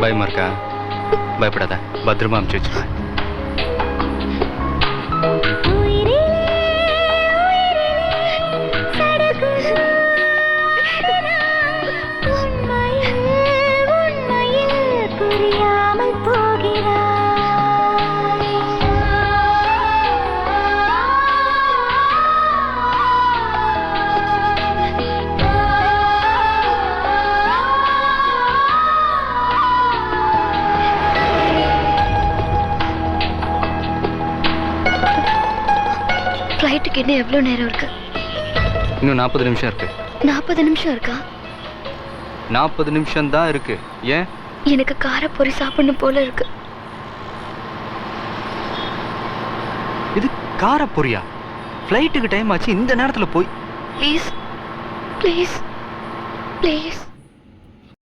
பயமா இருக்கா? பயப்படாத, பத்திரமா அமுச்சு வச்சுருவேன். ஃப்ளைட்டுக்கு இன்னும் எவ்வளோ நேரம் இருக்கு? இன்னும் 40 நிமிஷம் இருக்கு. 40 நிமிஷம் இருக்கா? 40 நிமிஷம் தான் இருக்கு. ஏன்? எனக்கு காரப்பொரி சாப்பிடணும் போல இருக்கு. இது காரப்பொரியா? ஃப்ளைட்டுக்கு டைம் ஆச்சு, இந்த நேரத்தில் போய். Please please please.